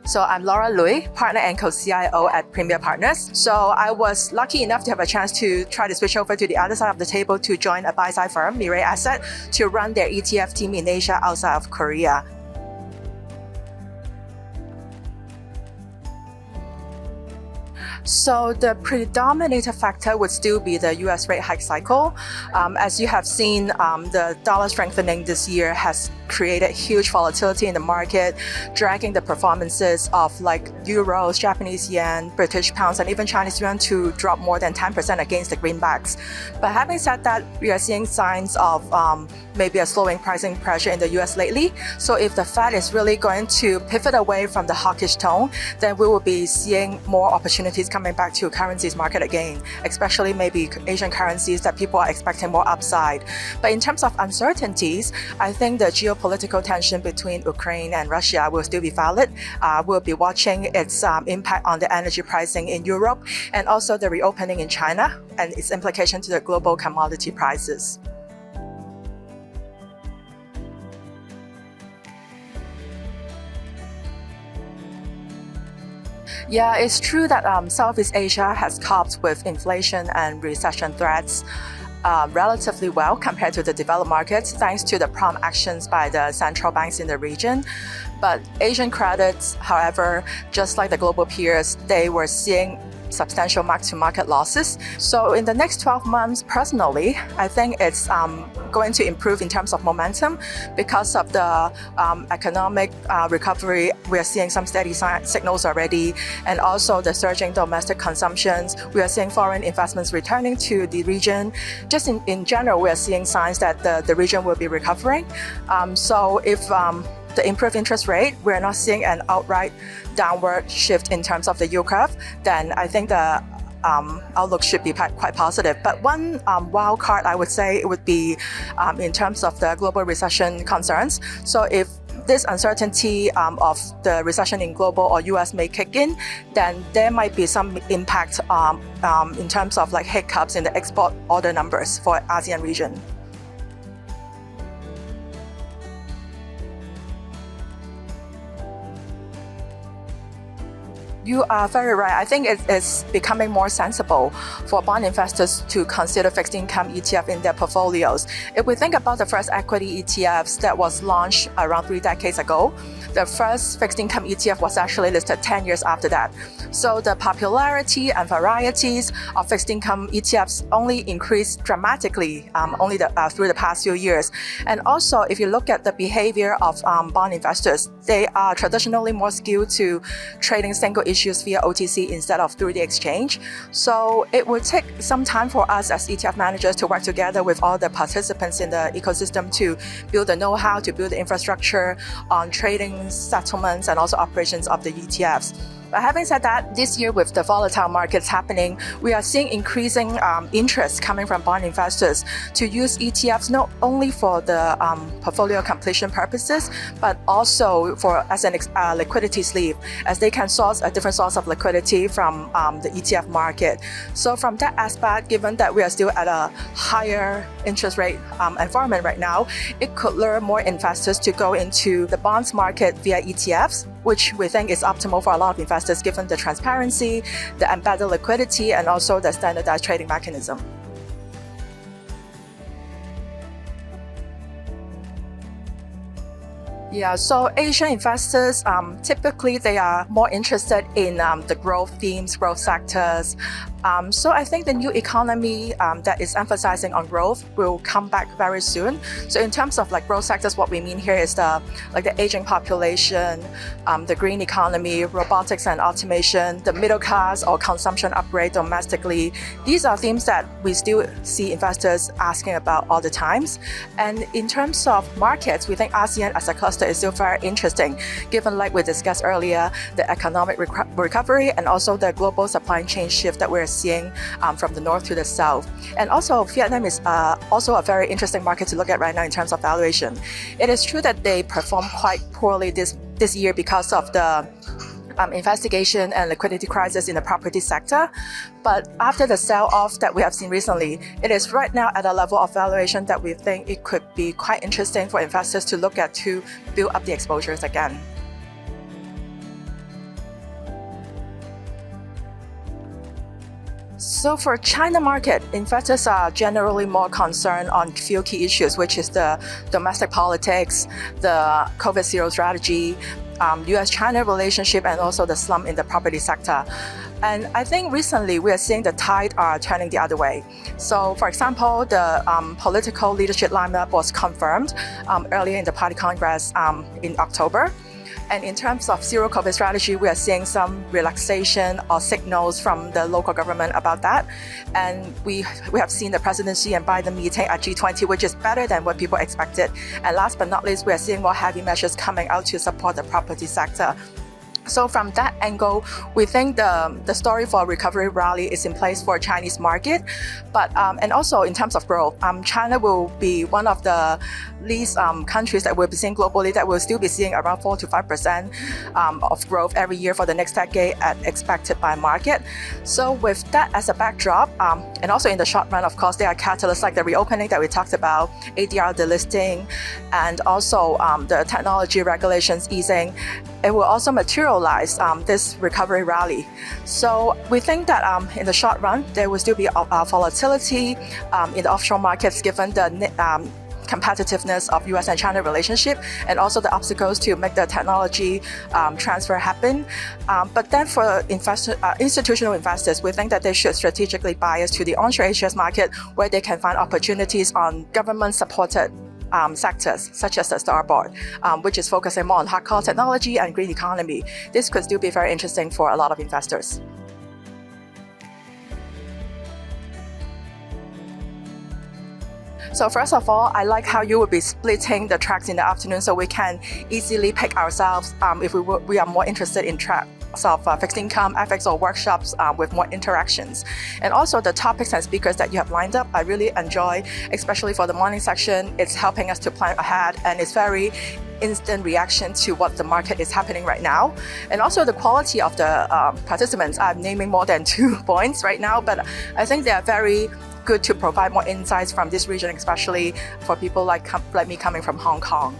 So I'm Laura Lui, partner and Co-CIO at Premier Partners. So I was lucky enough to have a chance to try to switch over to the other side of the table to join a buy-side firm, Mirai Asset, to run their ETF team in Asia outside of Korea. So the predominating factor would still be the US rate hike cycle. As you have seen, the dollar strengthening this year has created huge volatility in the market, dragging the performances of like euros, Japanese yen, British pounds, and even Chinese yuan to drop more than 10% against the greenbacks. But having said that, we are seeing signs of maybe a slowing pricing pressure in the US lately. So if the Fed is really going to pivot away from the hawkish tone, then we will be seeing more opportunities coming back to currencies market again, especially maybe Asian currencies that people are expecting more upside. But in terms of uncertainties, I think the geopolitical tension between Ukraine and Russia will still be valid. We'll be watching its impact on the energy pricing in Europe and also the reopening in China and its implication to the global commodity prices. Yeah, it's true that Southeast Asia has coped with inflation and recession threats relatively well compared to the developed markets, thanks to the prompt actions by the central banks in the region. But Asian credits, however, just like the global peers, they were seeing substantial mark-to-market losses. So in the next 12 months, personally, I think it's going to improve in terms of momentum because of the economic recovery. We are seeing some steady signals already, and also the surging domestic consumptions. We are seeing foreign investments returning to the region. Just in general, we are seeing signs that the region will be recovering. So if the improved interest rate, we're not seeing an outright downward shift in terms of the yield curve, then I think the outlook should be quite positive. But one wild card, I would say, it would be in terms of the global recession concerns. So if this uncertainty of the recession in global or US may kick in, then there might be some impact in terms of like hiccups in the export order numbers for ASEAN region. You are very right. I think it's becoming more sensible for bond investors to consider fixed income ETF in their portfolios. If we think about the first equity ETFs that was launched around 3 decades ago, the first fixed income ETF was actually listed 10 years after that. So the popularity and varieties of fixed income ETFs only increased dramatically through the past few years. And also, if you look at the behavior of bond investors, they are traditionally more skewed to trading single issues via OTC instead of through the exchange. So it will take some time for us as ETF managers to work together with all the participants in the ecosystem to build the know-how, to build the infrastructure on trading, settlements, and also operations of the ETFs. But having said that, this year with the volatile markets happening, we are seeing increasing interest coming from bond investors to use ETFs not only for the portfolio completion purposes, but also as an liquidity sleeve, as they can source a different source of liquidity from the ETF market. So from that aspect, given that we are still at a higher interest rate environment right now, it could lure more investors to go into the bonds market via ETFs, which we think is optimal for a lot of investors given the transparency, the embedded liquidity, and also the standardized trading mechanism. Yeah, so Asian investors, typically they are more interested in the growth themes, growth sectors. So I think the new economy that is emphasizing on growth will come back very soon. So in terms of like growth sectors, what we mean here is the aging population, the green economy, robotics and automation, the middle class or consumption upgrade domestically. These are themes that we still see investors asking about all the times. And in terms of markets, we think ASEAN as a cluster is still very interesting, given like we discussed earlier, the economic recovery and also the global supply chain shift that we're seeing from the north to the south. And also Vietnam is also a very interesting market to look at right now in terms of valuation. It is true that they performed quite poorly this year because of the investigation and liquidity crisis in the property sector. But after the sell-off that we have seen recently, it is right now at a level of valuation that we think it could be quite interesting for investors to look at to build up the exposures again. So for China market, investors are generally more concerned on few key issues, which is the domestic politics, the COVID-0 strategy, US-China relationship, and also the slump in the property sector. And I think recently we are seeing the tide are turning the other way. So for example, the political leadership lineup was confirmed earlier in the party congress in October. And in terms of zero COVID strategy, we are seeing some relaxation or signals from the local government about that. And we have seen the presidency and Biden meeting at G20, which is better than what people expected. And last but not least, we are seeing more heavy measures coming out to support the property sector. So from that angle, we think the story for recovery rally is in place for Chinese market, but and also in terms of growth, China will be one of the least countries that we'll be seeing globally that will still be seeing around 4 to 5% of growth every year for the next decade as expected by market. So with that as a backdrop, and also in the short run, of course, there are catalysts like the reopening that we talked about, ADR delisting, and also the technology regulations easing. It will also materialize this recovery rally. So we think that in the short run, there will still be volatility in the offshore markets given the competitiveness of US and China relationship, and also the obstacles to make the technology transfer happen. But then for institutional investors, we think that they should strategically bias to the onshore AHS market where they can find opportunities on government-supported sectors such as the Starboard, which is focusing more on hardcore technology and green economy. This could still be very interesting for a lot of investors. So first of all, I like how you will be splitting the tracks in the afternoon so we can easily pick ourselves if we are more interested in tracks of fixed income, FX, or workshops with more interactions. And also the topics and speakers that you have lined up, I really enjoy, especially for the morning section. It's helping us to plan ahead, and it's very instant reaction to what the market is happening right now. And also the quality of the participants. I'm naming more than 2 points right now, but I think they are very good to provide more insights from this region, especially for people like me coming from Hong Kong.